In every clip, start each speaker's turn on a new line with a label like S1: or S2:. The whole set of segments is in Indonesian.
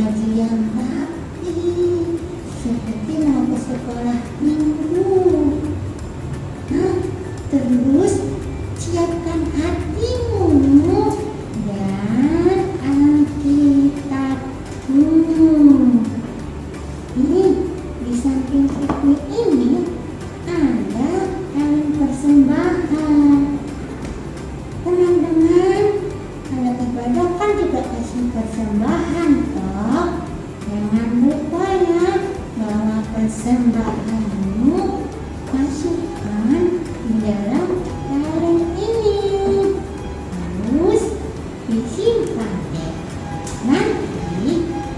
S1: baju yang rapi, seperti mau ke sekolah minggu. Nah, terus siapkan hatimu dan Alkitabmu. Ini di samping piknik ini ada kaleng persembahan. Teman-teman, kalau ibadah kan juga kasih persembahan toh. Jangan lupa ya, bawa persembahanmu, masukkan di dalam kaleng ini. Terus disimpan deh. Nanti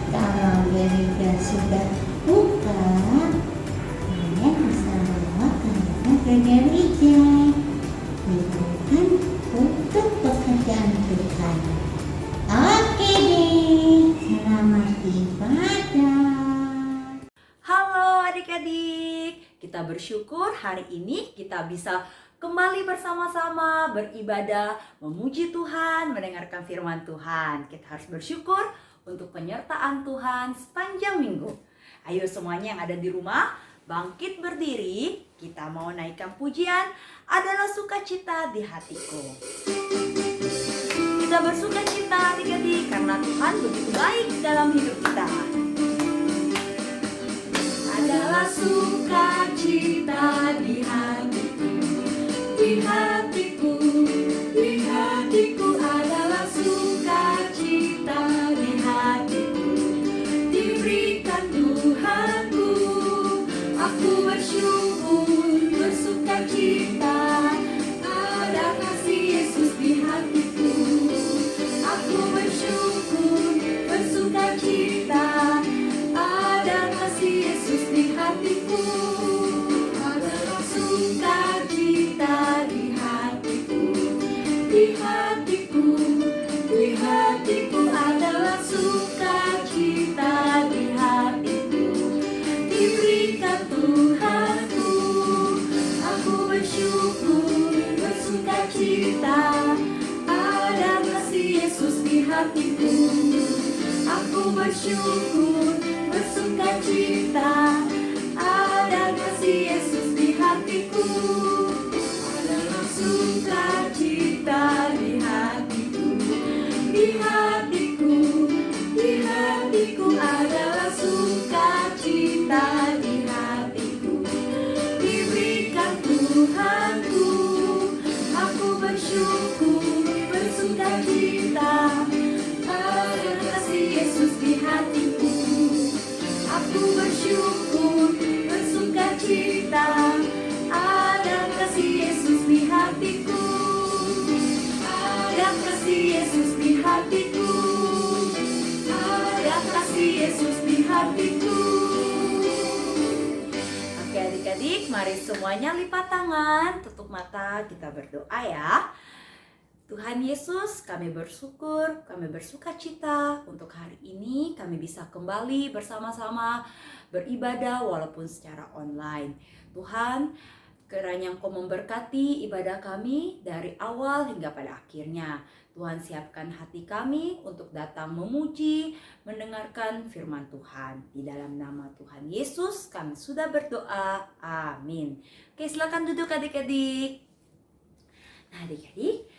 S1: kalau gereja sudah buka, kalian bisa bawa kalengnya ke gereja. Itu kan untuk pekerjaan Tuhan. Oke deh, selamat ibadah.
S2: Halo adik-adik, kita bersyukur hari ini kita bisa kembali bersama-sama beribadah, memuji Tuhan, mendengarkan firman Tuhan. Kita harus bersyukur untuk penyertaan Tuhan sepanjang minggu. Ayo semuanya yang ada di rumah, bangkit berdiri. Kita mau naikkan pujian, adalah sukacita di hatiku. Kita bersukacita adik-adik karena Tuhan begitu baik dalam hidup kita. Adalah sukacita di hatiku, di hatiku, di hatiku adalah sukacita di hatiku, diberikan Tuhanku, aku bersyukur, bersukacita, ada kasih Yesus di hatiku, aku bersyukur, bersukacita, ada kasih Yesus di hatiku, adalah sukacita di hatiku, di hatiku, di hatiku adalah sukacita di hatiku, diberikan Tuhanku, aku bersyukur, bersukacita, ada kasih Yesus di hatiku, aku bersyukur, bersukacita, ada kasih Yesus di hatiku, adalah sukacita di hatiku, di hatiku, di hatiku adalah sukacita di hatiku, diberikan Tuhanku, aku bersyukur, bersukacita, ada kasih Yesus di hatiku, aku bersyukur, bersukacita, ada kasih Yesus di hatiku, ada kasih Yesus di hatiku, ada kasih Yesus di hatiku. Oke adik-adik, mari semuanya lipat tangan, tutup mata, kita berdoa ya. Tuhan Yesus, kami bersyukur, kami bersukacita untuk hari ini kami bisa kembali bersama-sama beribadah walaupun secara online. Tuhan, kiranya Engkau memberkati ibadah kami dari awal hingga pada akhirnya. Tuhan, siapkan hati kami untuk datang memuji, mendengarkan firman Tuhan. Di dalam nama Tuhan Yesus kami sudah berdoa. Amin. Oke, silakan duduk adik-adik. Nah adik-adik,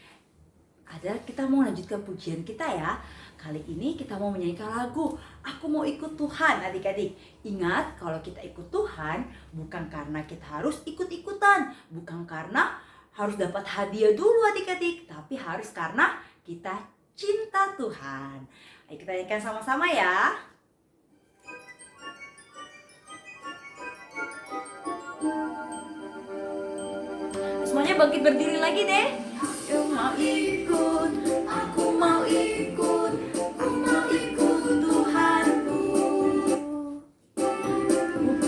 S2: kita mau lanjutkan pujian kita ya. Kali ini kita mau menyanyikan lagu Aku Mau Ikut Tuhan adik-adik. Ingat, kalau kita ikut Tuhan bukan karena kita harus ikut-ikutan, bukan karena harus dapat hadiah dulu adik-adik, tapi harus karena kita cinta Tuhan. Ayo kita nyanyikan sama-sama ya. Semuanya bangkit berdiri lagi deh. Aku mau ikut, aku mau ikut, aku mau ikut Tuhanku.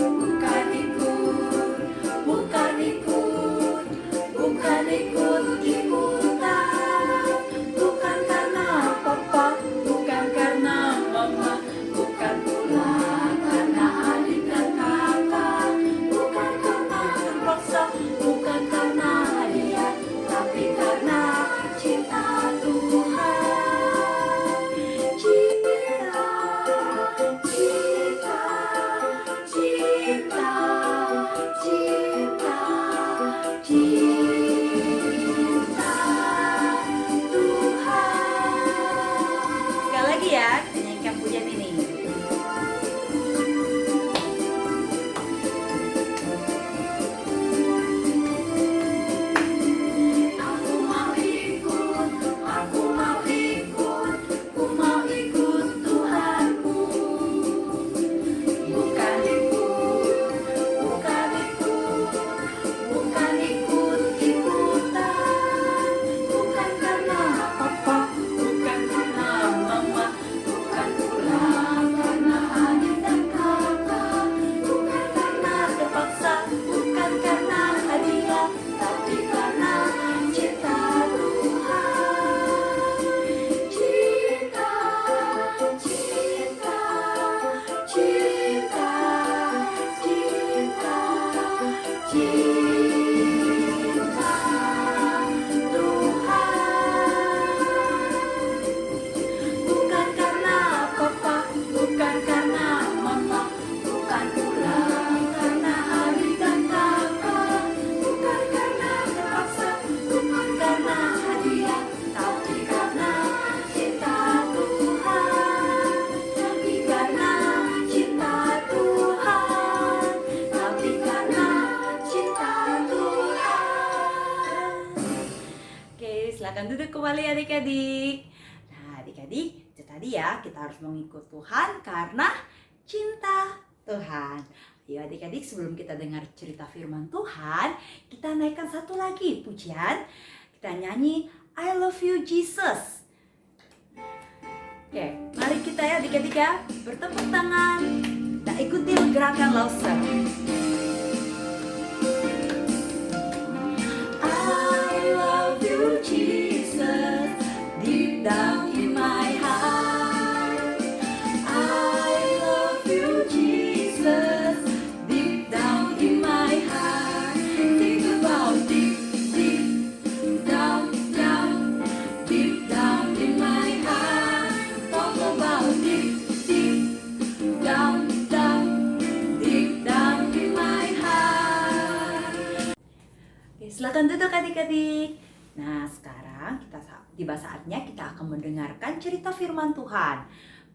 S2: Bukan ikut, bukan ikut, bukan ikut-ikutan. Bukan karena papa, bukan karena mama, bukan pula karena adik dan kakak, bukan karena terpaksa, bukan karena hadiah, tapi karena cinta Tuhan. Silakan duduk kembali adik-adik. Nah adik-adik, itu tadi ya, kita harus mengikut Tuhan karena cinta Tuhan. Ayo adik-adik, sebelum kita dengar cerita firman Tuhan, kita naikkan satu lagi pujian. Kita nyanyi I love you Jesus. Oke, mari kita ya adik-adik ya, bertepuk tangan. Kita ikuti gerakan Lawson. I love you Jesus, deep down in my heart. I love you Jesus, deep down in my heart. Think about deep, deep down, down, deep down in my heart. Talk about deep, deep down, down, deep down in my heart. Oke, silakan duduk adik-adik. Nah, sekarang tiba saatnya kita akan mendengarkan cerita firman Tuhan.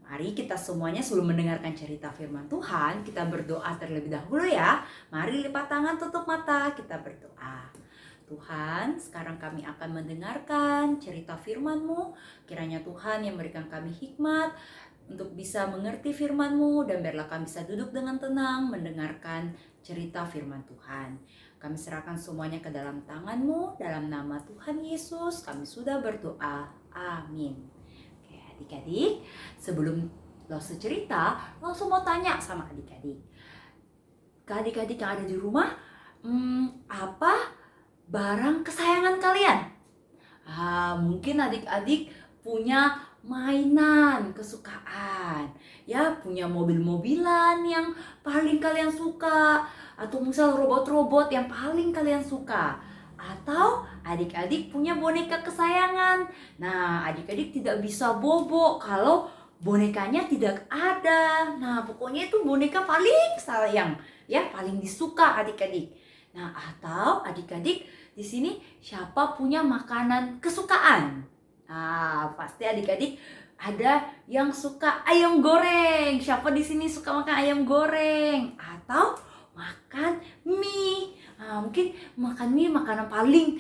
S2: Mari kita semuanya sebelum mendengarkan cerita firman Tuhan, kita berdoa terlebih dahulu ya. Mari lipat tangan, tutup mata, kita berdoa. Tuhan, sekarang kami akan mendengarkan cerita firman-Mu. Kiranya Tuhan yang memberikan kami hikmat untuk bisa mengerti firman-Mu, dan biarlah kami bisa duduk dengan tenang mendengarkan cerita firman Tuhan. Kami serahkan semuanya ke dalam tangan-Mu, dalam nama Tuhan Yesus kami sudah berdoa. Amin. Oke adik-adik, sebelum langsung cerita, langsung mau tanya sama adik-adik. Ke adik-adik yang ada di rumah, apa barang kesayangan kalian? Mungkin adik-adik punya mainan kesukaan, ya, punya mobil-mobilan yang paling kalian suka, atau misal robot-robot yang paling kalian suka, atau adik-adik punya boneka kesayangan. Nah, adik-adik tidak bisa bobo kalau bonekanya tidak ada. Nah, pokoknya itu boneka paling sayang, ya, paling disuka adik-adik. Nah, atau adik-adik di sini siapa punya makanan kesukaan? Nah, pasti adik-adik ada yang suka ayam goreng. Siapa di sini suka makan ayam goreng? Atau makan mie? Nah, mungkin makan mie makanan paling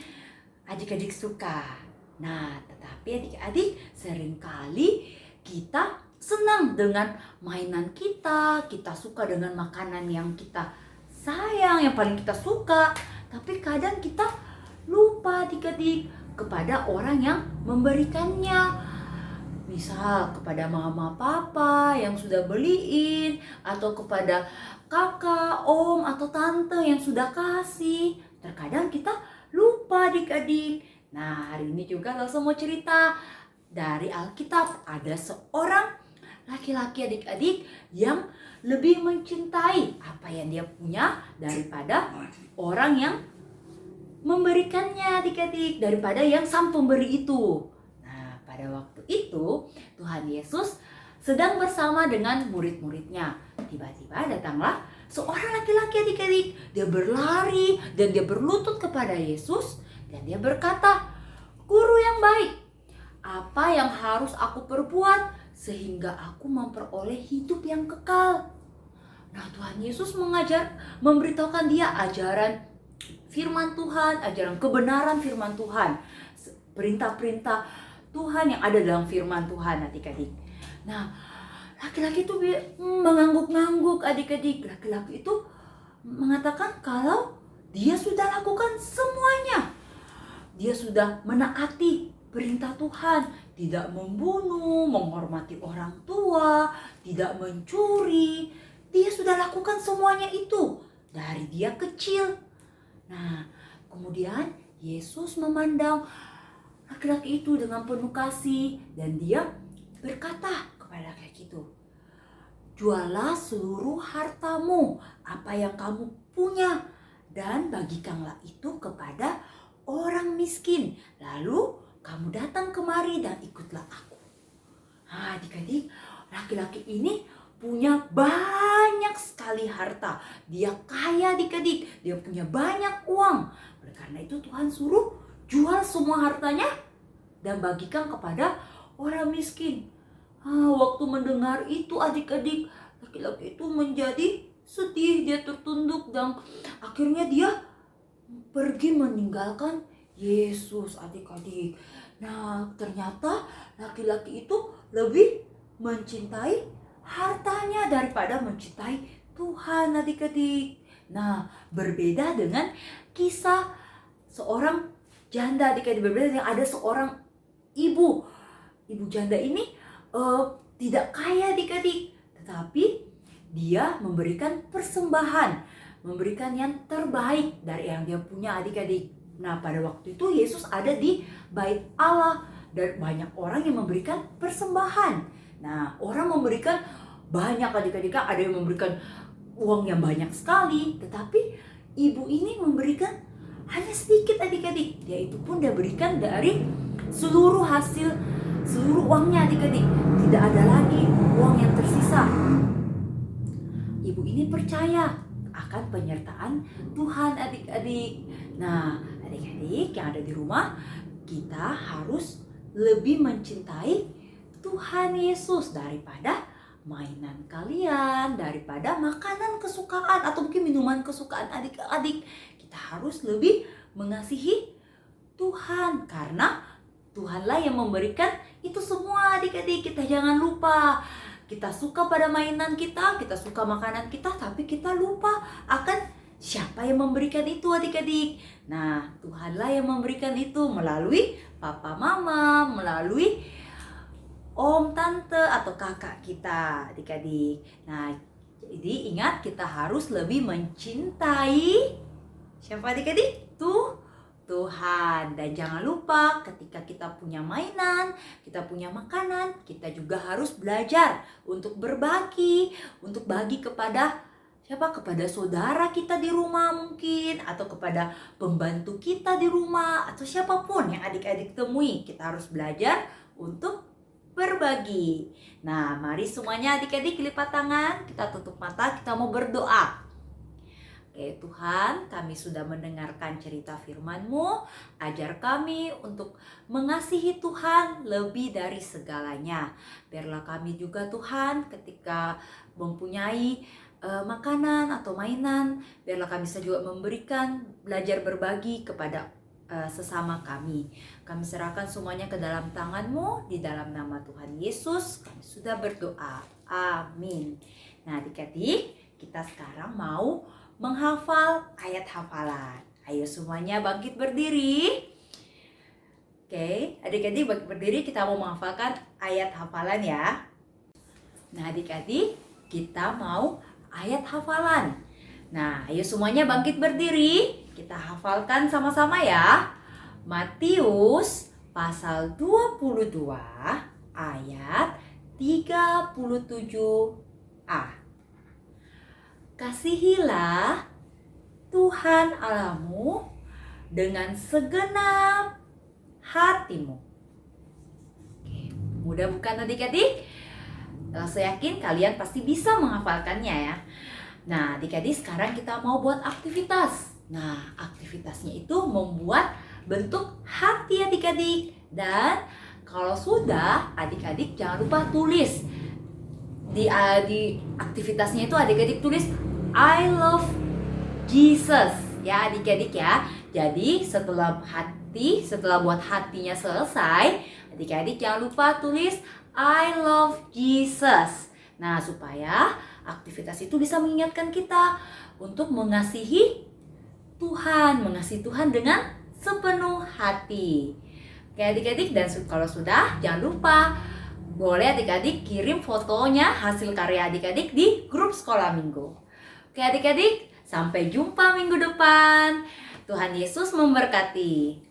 S2: adik-adik suka. Nah, tetapi adik-adik seringkali kita senang dengan mainan kita suka dengan makanan yang kita sayang, yang paling kita suka. Tapi kadang kita lupa adik-adik kepada orang yang memberikannya. Misal kepada mama papa yang sudah beliin, atau kepada kakak, om, atau tante yang sudah kasih. Terkadang kita lupa adik-adik. Nah, hari ini juga langsung mau cerita dari Alkitab. Ada seorang laki-laki adik-adik yang lebih mencintai apa yang dia punya daripada orang yang memberikannya adik-adik, daripada yang sang pemberi itu. Nah, pada waktu itu Tuhan Yesus sedang bersama dengan murid-muridnya. Tiba-tiba datanglah seorang laki-laki adik-adik. Dia berlari dan dia berlutut kepada Yesus dan dia berkata, "Guru yang baik, apa yang harus aku perbuat sehingga aku memperoleh hidup yang kekal?" Nah, Tuhan Yesus memberitahukan dia ajaran firman Tuhan, ajaran kebenaran firman Tuhan, perintah-perintah Tuhan yang ada dalam firman Tuhan adik-adik. Nah, laki-laki itu mengangguk-ngangguk adik-adik. Laki-laki itu mengatakan kalau dia sudah lakukan semuanya. Dia sudah menaati perintah Tuhan, tidak membunuh, menghormati orang tua, tidak mencuri. Dia sudah lakukan semuanya itu dari dia kecil. Nah, kemudian Yesus memandang laki-laki itu dengan penuh kasih dan dia berkata kepada laki-laki itu, "Jualah seluruh hartamu, apa yang kamu punya, dan bagikanlah itu kepada orang miskin. Lalu kamu datang kemari dan ikutlah aku." Nah, adik-adik, laki-laki ini punya banyak sekali harta. Dia kaya adik-adik, dia punya banyak uang. Oleh karena itu Tuhan suruh jual semua hartanya dan bagikan kepada orang miskin. Waktu mendengar itu adik-adik, laki-laki itu menjadi sedih, dia tertunduk dan akhirnya dia pergi meninggalkan Yesus adik-adik. Nah, ternyata laki-laki itu lebih mencintai hartanya daripada mencintai Tuhan, adik-adik. Nah, berbeda dengan kisah seorang janda, adik-adik. Berbeda dengan ada seorang ibu janda ini tidak kaya, adik-adik, tetapi dia memberikan persembahan, memberikan yang terbaik dari yang dia punya, adik-adik. Nah, pada waktu itu Yesus ada di bait Allah dan banyak orang yang memberikan persembahan. Nah, orang memberikan banyak, adik-adik. Ada yang memberikan uang yang banyak sekali, tetapi ibu ini memberikan hanya sedikit, adik-adik. Yaitu pun dia berikan dari seluruh uangnya, adik-adik. Tidak ada lagi uang yang tersisa. Ibu ini percaya akan penyertaan Tuhan, adik-adik. Nah, adik-adik yang ada di rumah, kita harus lebih mencintai Tuhan Yesus daripada mainan kalian, daripada makanan kesukaan atau mungkin minuman kesukaan adik-adik. Kita harus lebih mengasihi Tuhan karena Tuhanlah yang memberikan itu semua, adik-adik. Kita jangan lupa, kita suka pada mainan kita suka makanan kita, tapi kita lupa akan siapa yang memberikan itu, adik-adik. Nah, Tuhanlah yang memberikan itu melalui papa mama, melalui om, tante, atau kakak kita, adik-adik. Nah, jadi ingat, kita harus lebih mencintai siapa, adik-adik? Tuhan. Dan jangan lupa ketika kita punya mainan, kita punya makanan, kita juga harus belajar untuk berbagi, untuk bagi kepada siapa? Kepada saudara kita di rumah mungkin, atau kepada pembantu kita di rumah, atau siapapun yang adik-adik temui. Kita harus belajar untuk berbagi. Nah, mari semuanya adik-adik lipat tangan, kita tutup mata, kita mau berdoa. Oke, Tuhan, kami sudah mendengarkan cerita firman-Mu. Ajar kami untuk mengasihi Tuhan lebih dari segalanya. Biarlah kami juga, Tuhan, ketika mempunyai makanan atau mainan, biarlah kami bisa juga memberikan, belajar berbagi kepada sesama kami. Kami serahkan semuanya ke dalam tangan-Mu, di dalam nama Tuhan Yesus kami sudah berdoa. Amin. Nah, adik-adik, kita sekarang mau menghafal ayat hafalan. Ayo semuanya bangkit berdiri. Oke, adik-adik bangkit berdiri, kita mau menghafalkan ayat hafalan ya. Nah, adik-adik, kita mau ayat hafalan. Nah, ayo semuanya bangkit berdiri, kita hafalkan sama-sama ya. Matius pasal 22 ayat 37a. Kasihilah Tuhan Allahmu dengan segenap hatimu. Oke, mudah bukan adik-adik? Saya yakin kalian pasti bisa menghafalkannya ya. Nah, adik-adik, sekarang kita mau buat aktivitas. Nah, aktivitasnya itu membuat bentuk hati, adik-adik. Dan kalau sudah, adik-adik jangan lupa tulis. Di aktivitasnya itu adik-adik tulis I love Jesus ya, adik-adik ya. Jadi setelah buat hatinya selesai, adik-adik jangan lupa tulis I love Jesus. Nah, supaya aktivitas itu bisa mengingatkan kita untuk mengasihi Tuhan dengan sepenuh hati. Oke adik-adik, dan kalau sudah, jangan lupa boleh adik-adik kirim fotonya hasil karya adik-adik di grup sekolah minggu. Oke adik-adik, sampai jumpa minggu depan. Tuhan Yesus memberkati.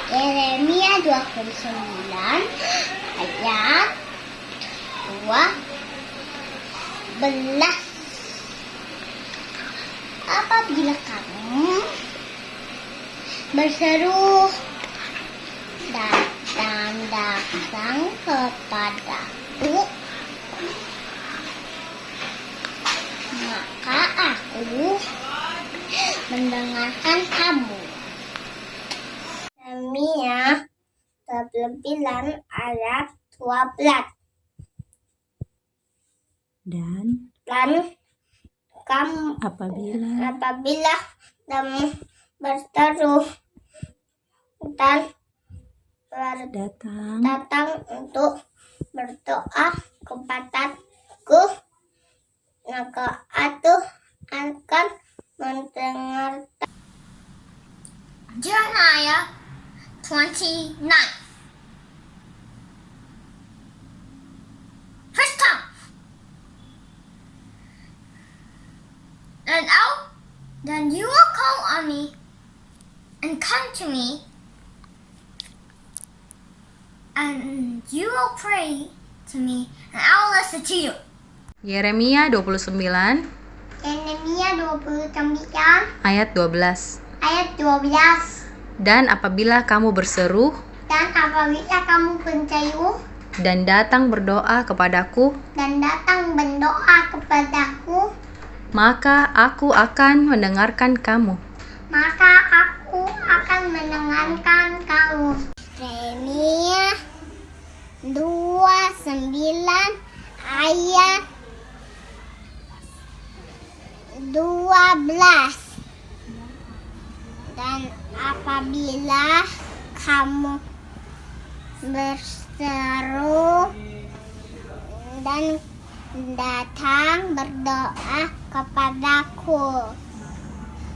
S1: Yeremia 29 ayat 12. Apabila kamu berseru, datang kepadaku, maka aku mendengarkan kamu. Yeremia 29 ayat 12.
S2: Dan
S1: Kamu apabila kamu berseru dan datang untuk berdoa kepadaku, maka aku akan mendengar. Jeremiah 29. First time. Then you will call on me and come to me, and you will pray to me, and I will listen to you.
S2: Yeremia 29
S1: Yeremia 29
S2: ayat 12.
S1: ayat 12.
S2: Dan apabila kamu berseru
S1: Dan apabila kamu berseru
S2: dan datang berdoa kepadaku, maka aku akan mendengarkan kamu.
S1: Yeremia 29 ayat 12. Dan apabila kamu berseru dan datang berdoa kepadaku,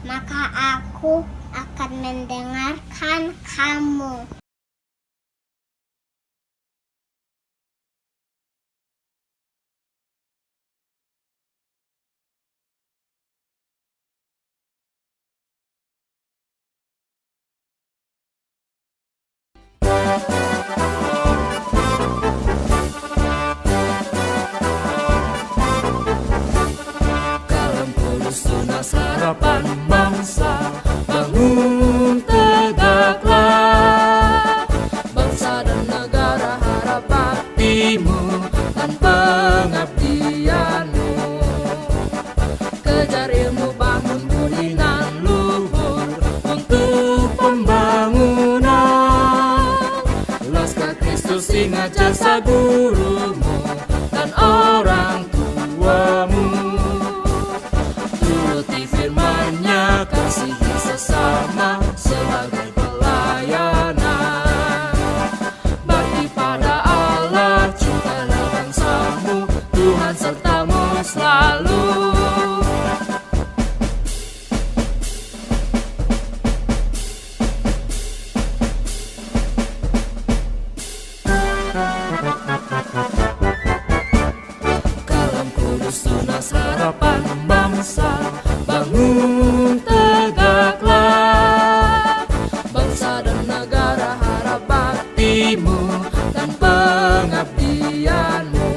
S1: maka aku akan mendengarkan kamu.
S3: Kalam Kudus tunas harapan bangsa, bangun tegaklah. Bangsa dan negara harap baktimu dan pengabdianmu. Kejar ilmu, bangun budi nan luhur untuk pembangunan. Laskar Kristus ingat jasa gurumu dan orang tuamu. Turuti firman-Nya, kasihi sesama sebagai pelayanan. Bakti pada Allah, cintalah bangsamu, Tuhan sertamu selalu. Kalam Kudus tunas harapan bangsa, bangun tegaklah. Bangsa dan negara harap baktimu dan pengabdianmu.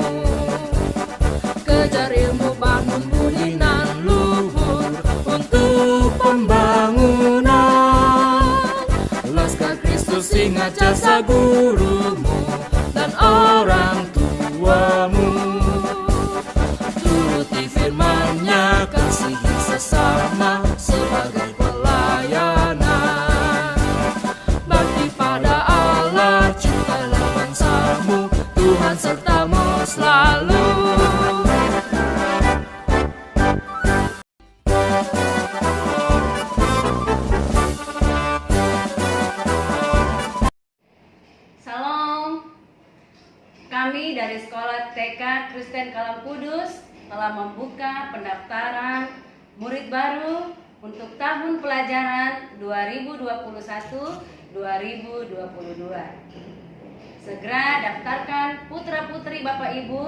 S3: Kejar ilmu, bangun budi nan luhur untuk pembangunan. Laskar Kristus ingat jasa gurumu dan orang tuamu. Turuti firman-Nya, kasihi sesama sebagai pelayanan. Bakti pada Allah, cintalah bangsamu, Tuhan sertamu selalu.
S2: Salam. Kami dari Sekolah TK Kristen Kalam Kudus telah membuka pendaftaran murid baru untuk tahun pelajaran 2021-2022. Segera daftarkan putra-putri Bapak Ibu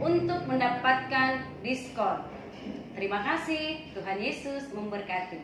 S2: untuk mendapatkan diskon. Terima kasih, Tuhan Yesus memberkati.